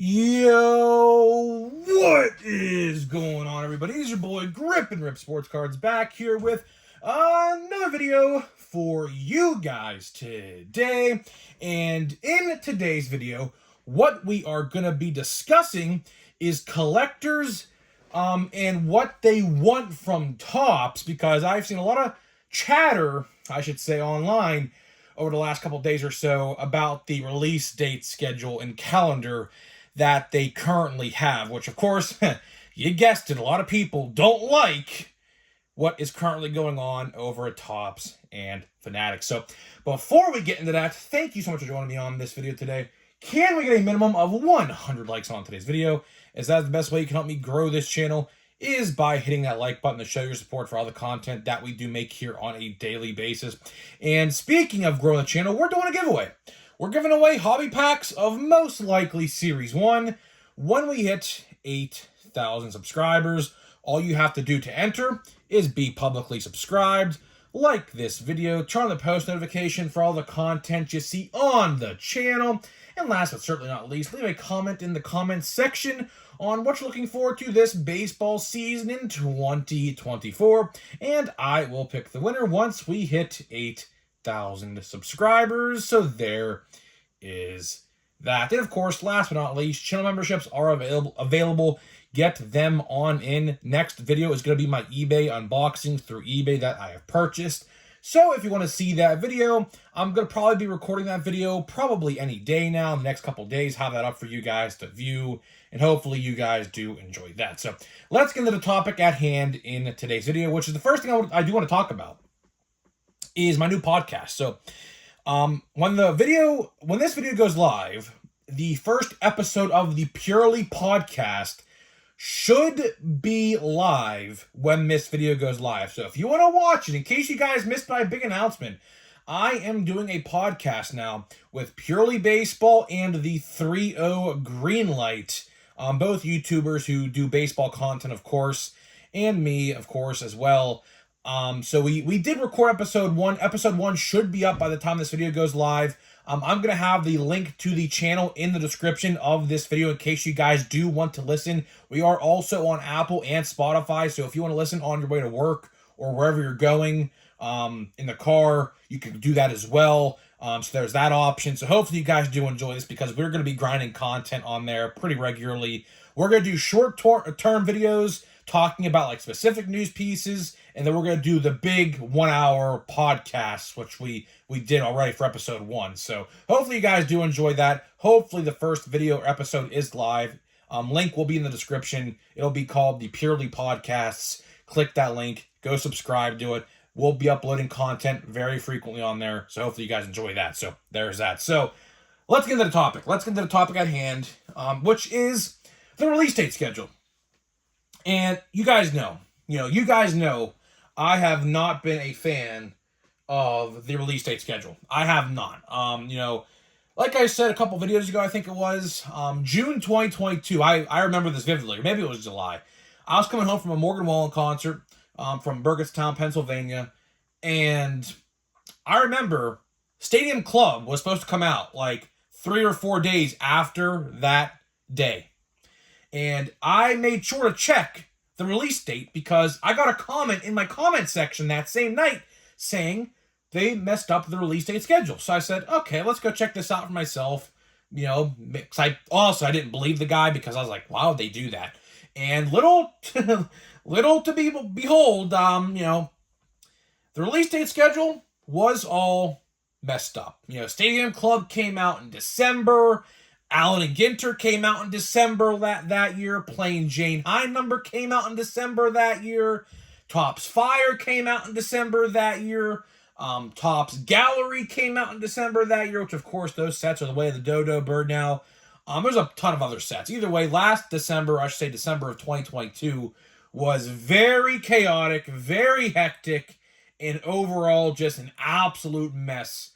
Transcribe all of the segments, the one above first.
Yo, what is going on, everybody? It's your boy Grip and Rip Sports Cards back here with another video for you guys today. And in today's video, what we are going to be discussing is collectors and what they want from Topps, because I've seen a lot of chatter, I should say, online over the last couple days or so about the release date schedule and calendar that they currently have, which of course, you guessed it, a lot of people don't like what is currently going on over at Topps and Fanatics. So before we get into that, thank you so much for joining me on this video today. Can we get a minimum of 100 likes on today's video? As that's the best way you can help me grow this channel, is by hitting that like button to show your support for all the content that we do make here on a daily basis. And speaking of growing the channel, we're doing a giveaway. We're giving away hobby packs of Most Likely Series 1 when we hit 8,000 subscribers. All you have to do to enter is be publicly subscribed, like this video, turn on the post notification for all the content you see on the channel, and last but certainly not least, leave a comment in the comments section on what you're looking forward to this baseball season in 2024, and I will pick the winner once we hit 8,000 subscribers. So there is that. And of course, last but not least, channel memberships are available. Get them on in. Next video is going to be my eBay unboxing through eBay that I have purchased. So if you want to see that video, I'm going to probably be recording that video probably any day now, the next couple days, have that up for you guys to view, and hopefully you guys do enjoy that. So let's get into the topic at hand in today's video, which is the first thing I do want to talk about is my new podcast. So when this video goes live, the first episode of the Purely podcast should be live when this video goes live. So if you want to watch it, in case you guys missed my big announcement, I am doing a podcast now with Purely Baseball and the 3-0 Greenlight, both YouTubers who do baseball content, of course, and me, of course, as well. So we did record episode 1. Episode 1 should be up by the time this video goes live. I'm going to have the link to the channel in the description of this video in case you guys do want to listen. We are also on Apple and Spotify, so if you want to listen on your way to work or wherever you're going, in the car, you can do that as well. So there's that option. So hopefully you guys do enjoy this, because we're going to be grinding content on there pretty regularly. We're going to do short-term videos talking about like specific news pieces, and then we're going to do the big 1-hour podcasts, which we did already for episode 1. So hopefully you guys do enjoy that. Hopefully the first video or episode is live. Link will be in the description. It'll be called the Purely Podcasts. Click that link. Go subscribe to it. We'll be uploading content very frequently on there, so hopefully you guys enjoy that. So there's that. So let's get into the topic. Let's get into the topic at hand, which is the release date schedule. And you guys know, I have not been a fan of the release date schedule. I have not. Like I said a couple videos ago, I think it was June 2022. I remember this vividly, or maybe it was July. I was coming home from a Morgan Wallen concert from Burgettstown, Pennsylvania, and I remember Stadium Club was supposed to come out like 3 or 4 days after that day. And I made sure to check the release date because I got a comment in my comment section that same night saying they messed up the release date schedule. So I said, okay, let's go check this out for myself. Because I didn't believe the guy, because I was like, why would they do that? And little to behold, the release date schedule was all messed up. Stadium Club came out in December. Allen and Ginter came out in December that year. Plain Jane High Number came out in December that year. Topps Fire came out in December that year. Topps Gallery came out in December that year, which of course those sets are the way of the dodo bird now. There's a ton of other sets. Either way, last December, I should say December of 2022, was very chaotic, very hectic, and overall just an absolute mess.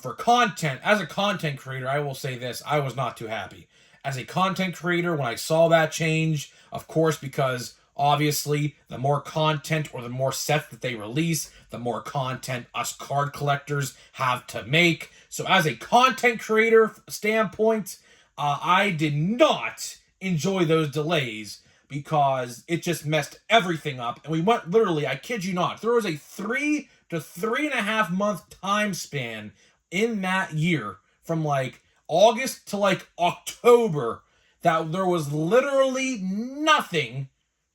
For content, as a content creator, I will say this, I was not too happy. As a content creator, when I saw that change, of course, because obviously the more content or the more sets that they release, the more content us card collectors have to make. So as a content creator standpoint, I did not enjoy those delays because it just messed everything up. And we went literally, I kid you not, there was a 3 to 3.5 month time span in that year from like August to like October that there was literally nothing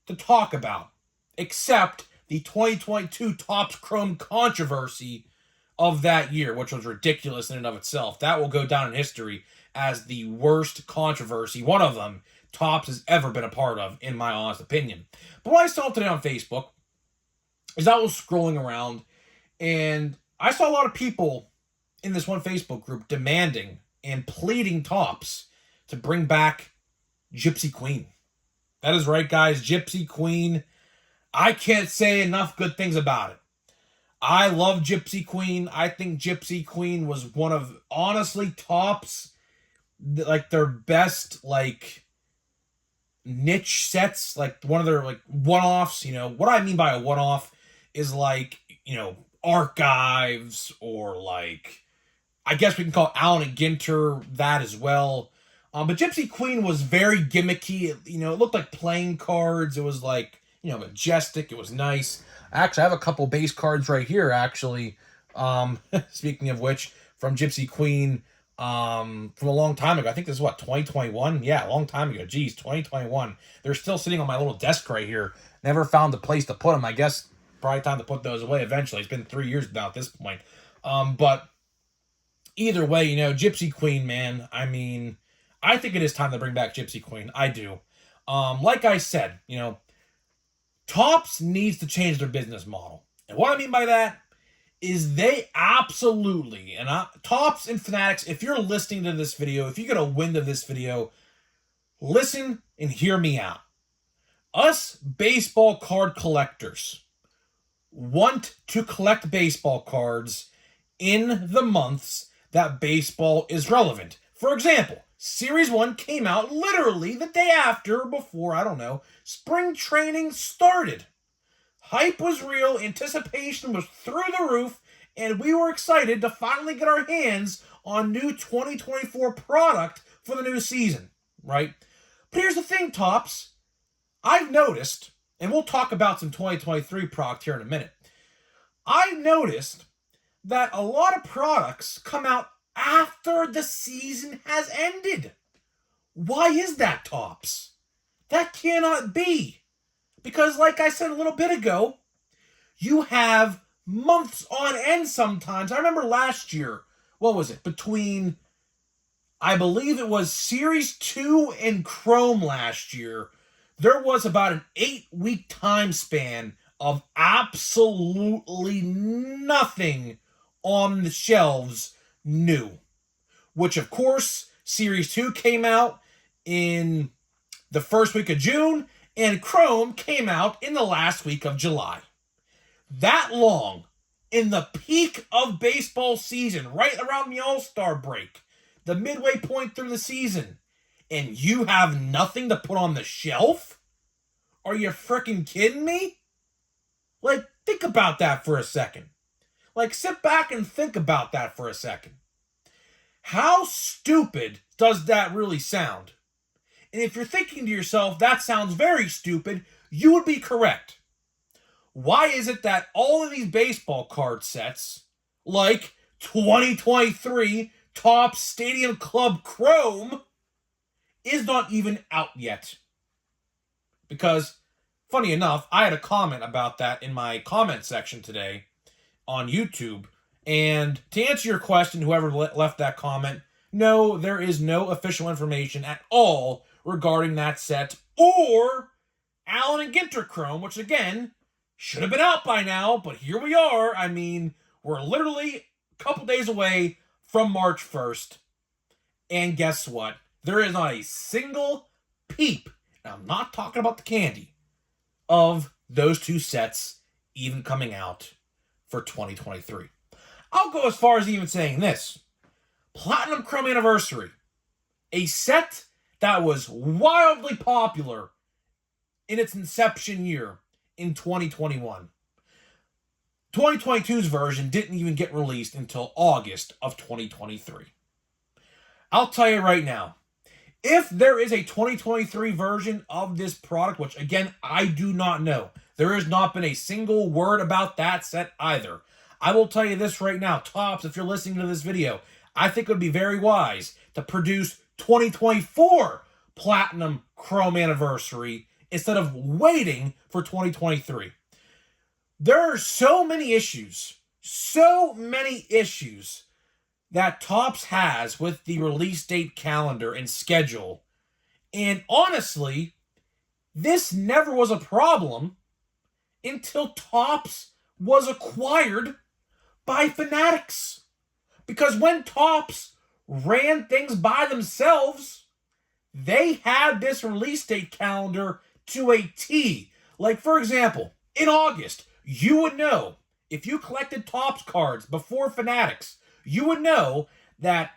to talk about except the 2022 Topps Chrome controversy of that year, which was ridiculous in and of itself. That will go down in history as the worst controversy, one of them, Topps has ever been a part of, in my honest opinion. But what I saw today on Facebook is I was scrolling around, and I saw a lot of people in this one Facebook group demanding and pleading Topps to bring back Gypsy Queen. That is right, guys, Gypsy Queen. I can't say enough good things about it. I love Gypsy Queen. I think Gypsy Queen was one of, honestly, Topps, like, their best, like, niche sets, like, one of their, like, one-offs. You know, what I mean by a one-off is, like, you know, archives, or, like, I guess we can call Allen and Ginter that as well. But Gypsy Queen was very gimmicky. You know, it looked like playing cards. It was, like, you know, majestic. It was nice. Actually, I have a couple base cards right here, actually. Speaking of which, from Gypsy Queen, from a long time ago. I think this is, what, 2021? Yeah, a long time ago. Geez, 2021. They're still sitting on my little desk right here. Never found a place to put them. I guess probably time to put those away eventually. It's been 3 years now at this point. But either way, you know, Gypsy Queen, man, I mean, I think it is time to bring back Gypsy Queen. I do. Like I said, you know, Topps needs to change their business model. And what I mean by that is they absolutely, and Topps and Fanatics, if you're listening to this video, if you get a wind of this video, listen and hear me out. Us baseball card collectors want to collect baseball cards in the months that baseball is relevant. For example, Series 1 came out literally the day after, before, I don't know, spring training started. Hype was real, anticipation was through the roof, and we were excited to finally get our hands on new 2024 product for the new season, right? But here's the thing, Topps. I've noticed, and we'll talk about some 2023 product here in a minute, I've noticed that a lot of products come out after the season has ended. Why is that, Topps? That cannot be. Because, like I said a little bit ago, you have months on end sometimes. I remember last year, what was it? Between, I believe it was Series 2 and Chrome last year, there was about an 8-week time span of absolutely nothing on the shelves new. Which, of course, Series 2 came out in the first week of June, and Chrome came out in the last week of July. That long, in the peak of baseball season, right around the All-Star break, the midway point through the season, and you have nothing to put on the shelf? Are you freaking kidding me? Like, think about that for a second. Like, sit back and think about that for a second. How stupid does that really sound? And if you're thinking to yourself, that sounds very stupid, you would be correct. Why is it that all of these baseball card sets, like 2023 Topps Stadium Club Chrome, is not even out yet? Because, funny enough, I had a comment about that in my comment section today on YouTube. And to answer your question, whoever left that comment, no, there is no official information at all regarding that set or Allen and Ginter Chrome, which again should have been out by now, but here we are. I mean, we're literally a couple days away from March 1st. And guess what? There is not a single peep, and I'm not talking about the candy, of those two sets even coming out for 2023. I'll go as far as even saying this. Platinum Chrome Anniversary. A set that was wildly popular in its inception year in 2021. 2022's version didn't even get released until August of 2023. I'll tell you right now, If there is a 2023 version of this product, which again, I do not know, there has not been a single word about that set either. I will tell you this right now, Topps, if you're listening to this video, I think it would be very wise to produce 2024 Platinum Chrome Anniversary instead of waiting for 2023. There are so many issues that Topps has with the release date calendar and schedule. And honestly, this never was a problem until Topps was acquired by Fanatics. Because when Topps ran things by themselves, they had this release date calendar to a T. Like, for example, in August, you would know, if you collected Topps cards before Fanatics, you would know that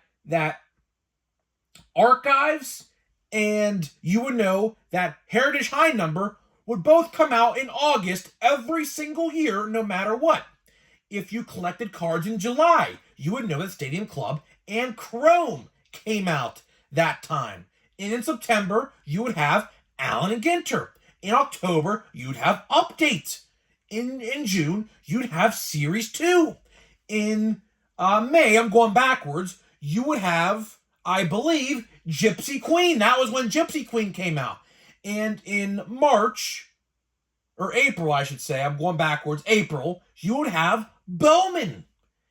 Archives and you would know that Heritage High Number would both come out in August every single year, no matter what. If you collected cards in July, you would know that Stadium Club and Chrome came out that time. And in September, you would have Allen and Ginter. In October, you'd have Update. In June, you'd have Series 2. In May, I'm going backwards, you would have, I believe, Gypsy Queen. That was when Gypsy Queen came out. And in March, or April, I should say, I'm going backwards, April, you would have Bowman.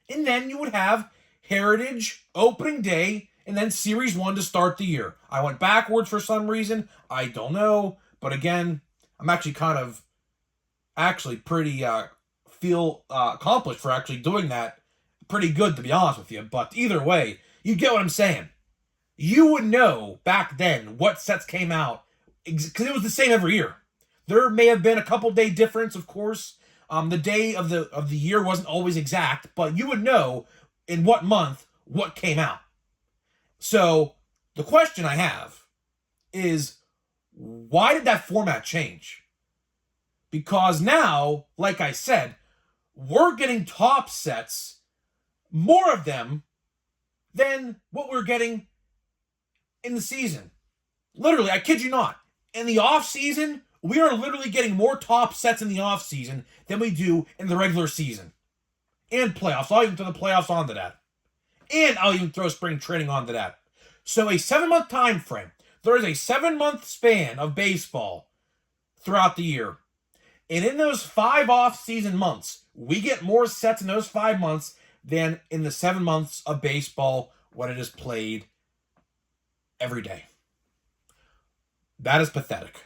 And then you would have Heritage Opening Day, and then Series 1 to start the year. I went backwards for some reason. I don't know. But again, I'm actually pretty feel accomplished for actually doing that. Pretty good, to be honest with you. But either way, you get what I'm saying. You would know back then what sets came out, because it was the same every year. There may have been a couple day difference, of course. The day of the year wasn't always exact, but you would know in what month what came out. So the question I have is, why did that format change? Because now, like I said, we're getting top sets, more of them, than what we're getting in the season. Literally, I kid you not. In the off season, we are literally getting more top sets in the off season than we do in the regular season. And playoffs. I'll even throw the playoffs onto that. And I'll even throw spring training onto that. So a 7-month time frame. There is a 7-month span of baseball throughout the year. And in those 5 off-season months, we get more sets in those 5 months than in the 7 months of baseball when it is played every day. That is pathetic.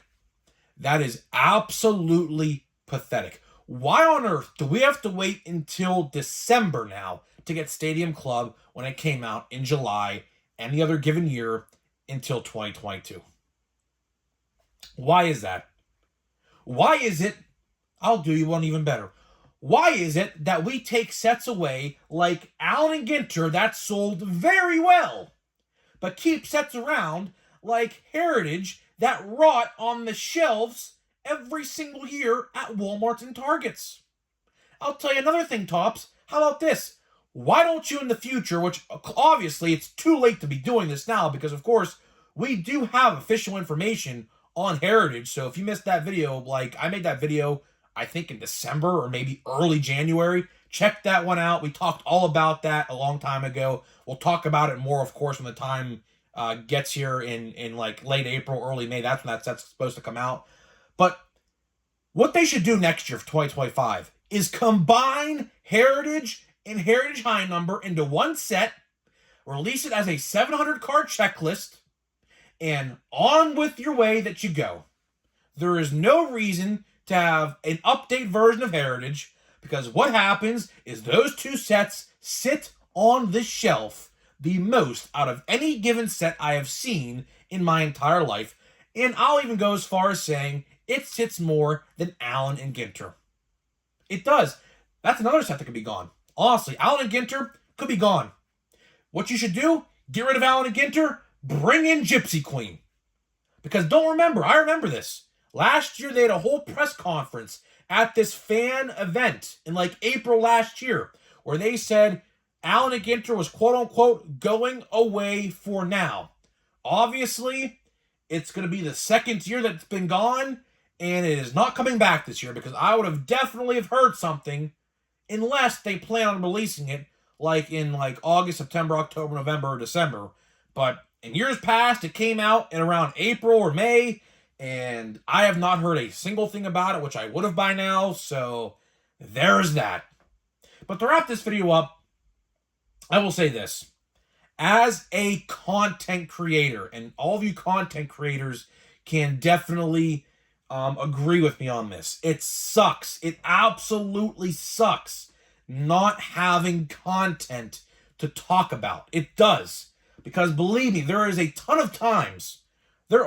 That is absolutely pathetic. Why on earth do we have to wait until December now to get Stadium Club when it came out in July any other given year until 2022? Why is that? Why is it, I'll do you one even better. Why is it that we take sets away like Allen and Ginter that sold very well, but keep sets around like Heritage that rot on the shelves every single year at Walmarts and Targets? I'll tell you another thing, Topps. How about this? Why don't you in the future, which obviously it's too late to be doing this now because, of course, we do have official information on Heritage. So if you missed that video, like I made that video, I think in December or maybe early January, check that one out. We talked all about that a long time ago. We'll talk about it more, of course, when the time gets here in like late April, early May. That's when that's supposed to come out. But what they should do next year for 2025 is combine Heritage and Heritage High Number into one set, release it as a 700 card checklist, and on with your way that you go. There is no reason to have an update version of Heritage, because what happens is those two sets sit on the shelf the most out of any given set I have seen in my entire life, and I'll even go as far as saying it sits more than Allen and Ginter. It does. That's another set that could be gone. Honestly, Allen and Ginter could be gone. What you should do, get rid of Allen and Ginter, bring in Gypsy Queen. Because I remember this. Last year, they had a whole press conference at this fan event in like April last year, where they said Allen and Ginter was quote-unquote going away for now. Obviously, it's going to be the second year that's been gone, and it is not coming back this year because I would have definitely have heard something unless they plan on releasing it like in like August, September, October, November, or December. But in years past, it came out in around April or May, and I have not heard a single thing about it, which I would have by now, so there's that. But to wrap this video up, I will say this. As a content creator, and all of you content creators can definitely agree with me on this. It sucks. It absolutely sucks not having content to talk about. It does. Because believe me, there are a ton of times in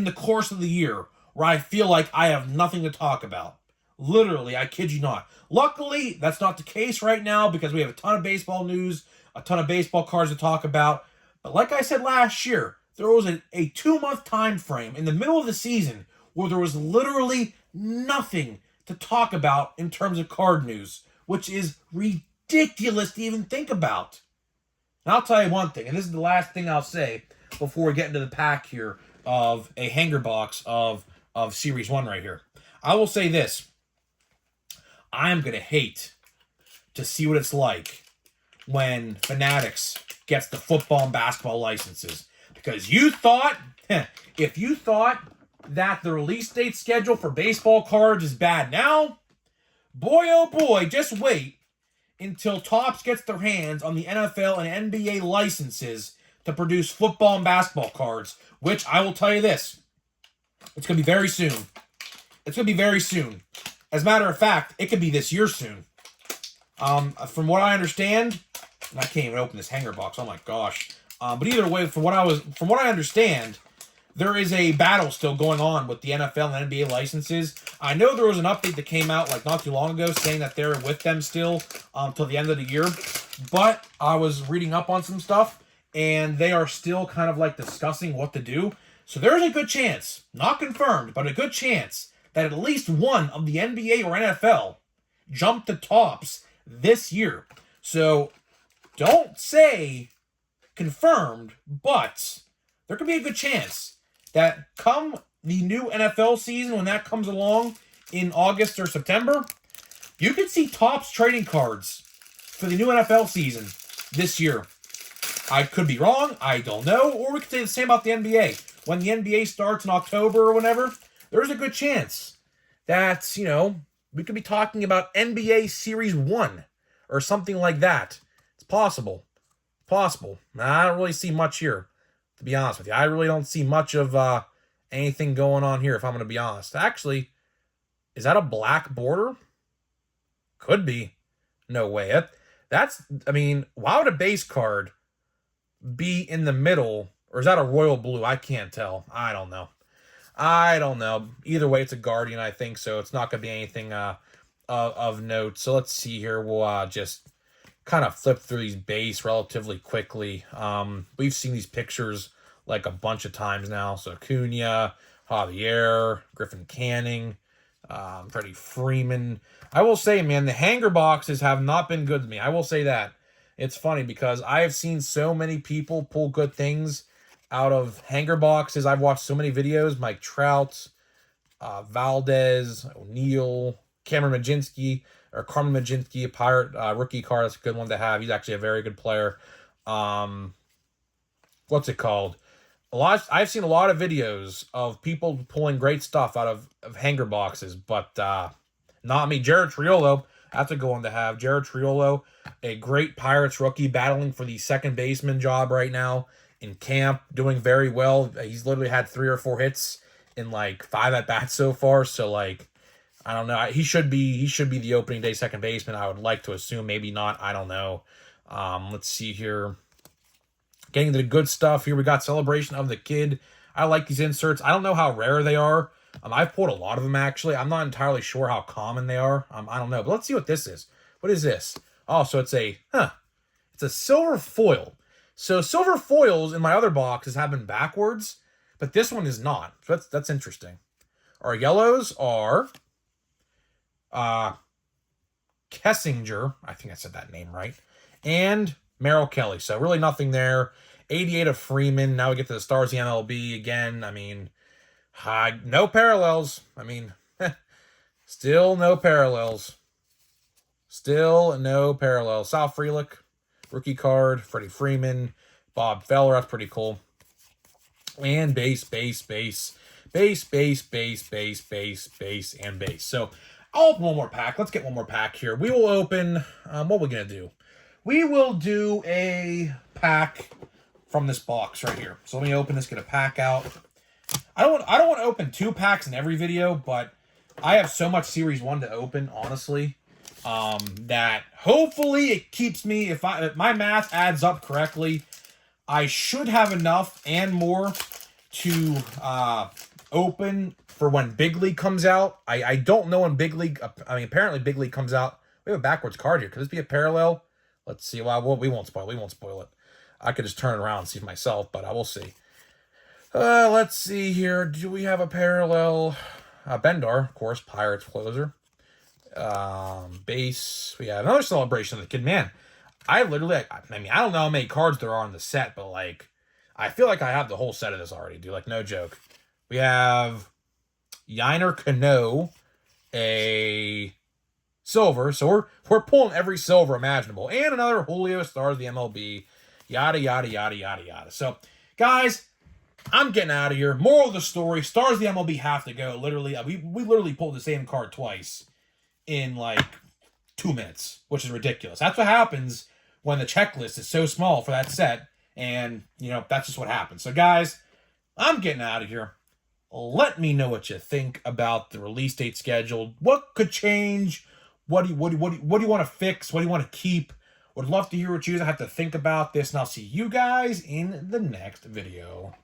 the course of the year where I feel like I have nothing to talk about. Literally, I kid you not. Luckily, that's not the case right now because we have a ton of baseball news, a ton of baseball cards to talk about. But like I said last year, there was a 2-month time frame in the middle of the season where there was literally nothing to talk about in terms of card news, which is ridiculous to even think about. And I'll tell you one thing, and this is the last thing I'll say before we get into the pack here of a hanger box of Series 1 right here. I will say this. I am going to hate to see what it's like when Fanatics gets the football and basketball licenses. Because you thought, if you thought that the release date schedule for baseball cards is bad now, boy oh boy, just wait until Topps gets their hands on the NFL and NBA licenses to produce football and basketball cards, which I will tell you this, it's going to be very soon. It's going to be very soon. As a matter of fact, it could be this year soon. From what I understand, and I can't even open this hanger box. Oh my gosh! But either way, from what I understand, there is a battle still going on with the NFL and NBA licenses. I know there was an update that came out like not too long ago saying that they're with them still till the end of the year. But I was reading up on some stuff, and they are still kind of like discussing what to do. So there's a good chance, not confirmed, but a good chance that at least one of the NBA or NFL jump to Topps this year. So don't say confirmed, but there could be a good chance that come the new NFL season, when that comes along in August or September, you could see Topps trading cards for the new NFL season this year. I could be wrong, I don't know, or we could say the same about the NBA. When the NBA starts in October or whenever, there's a good chance that, we could be talking about NBA Series 1 or something like that. It's possible. Possible. I don't really see much here, to be honest with you. I really don't see much of anything going on here, if I'm going to be honest. Actually, is that a black border? Could be. No way. Why would a base card be in the middle? Or is that a royal blue? I can't tell. I don't know. Either way, it's a Guardian, I think, so it's not going to be anything of note. So let's see here. We'll just kind of flip through these base relatively quickly. We've seen these pictures like a bunch of times now. So Acuna, Javier, Griffin Canning, Freddie Freeman. I will say, man, the hanger boxes have not been good to me. I will say that. It's funny because I have seen so many people pull good things out of hanger boxes. I've watched so many videos. Mike Trout, Valdez, O'Neill, Carmen Mlodzinski, a Pirate rookie card. That's a good one to have. He's actually a very good player. What's it called? I've seen a lot of videos of people pulling great stuff out of hanger boxes, but not me. Jared Triolo, that's a good one to have. Jared Triolo, a great Pirates rookie, battling for the second baseman job right now in camp, doing very well. He's literally had 3 or 4 hits in like 5 at-bats so far. So like, I don't know. He should be the opening day second baseman. I would like to assume, maybe not. I don't know. Let's see here. Getting to the good stuff here. We got Celebration of the Kid. I like these inserts. I don't know how rare they are. I've pulled a lot of them actually. I'm not entirely sure how common they are. I don't know. But let's see what this is. What is this? Oh, so it's a silver foil. So silver foils in my other boxes have been backwards, but this one is not. So that's interesting. Our yellows are Kessinger, I think I said that name right, and Merrill Kelly. So really nothing there. 88 of Freeman. Now we get to the Stars of the MLB again. I mean, no parallels. I mean, still no parallels. Still no parallels. Sal Frelick, rookie card. Freddie Freeman, Bob Feller. That's pretty cool. And base, and base. So I'll open one more pack. Let's get one more pack here. We will open, what are we going to do? We will do a pack from this box right here. So let me open this, get a pack out. I don't want to open 2 packs in every video, but I have so much Series 1 to open, honestly, that hopefully it keeps me, if my math adds up correctly, I should have enough and more to open for when Big League comes out. I don't know when Big League, apparently Big League comes out. We have a backwards card here. Could this be a parallel? Let's see. Well, we won't spoil it. I could just turn it around and see it myself, but I will see. Let's see here. Do we have a parallel? Bendar, of course, Pirates closer. Base. We have another celebration of the kid. Man, I literally, I don't know how many cards there are in the set, but like, I feel like I have the whole set of this already, dude. Like, no joke. We have Yiner Cano, a silver. So we're pulling every silver imaginable. And another Julio Stars of the MLB. Yada, yada, yada, yada, yada. So, guys, I'm getting out of here. Moral of the story, Stars of the MLB have to go. Literally, we literally pulled the same card twice in, like, 2 minutes, which is ridiculous. That's what happens when the checklist is so small for that set. And, you know, that's just what happens. So, guys, I'm getting out of here. Let me know what you think about the release date schedule. What could change? What do you want to fix? What do you want to keep? Would love to hear what you guys have to think about this. And I'll see you guys in the next video.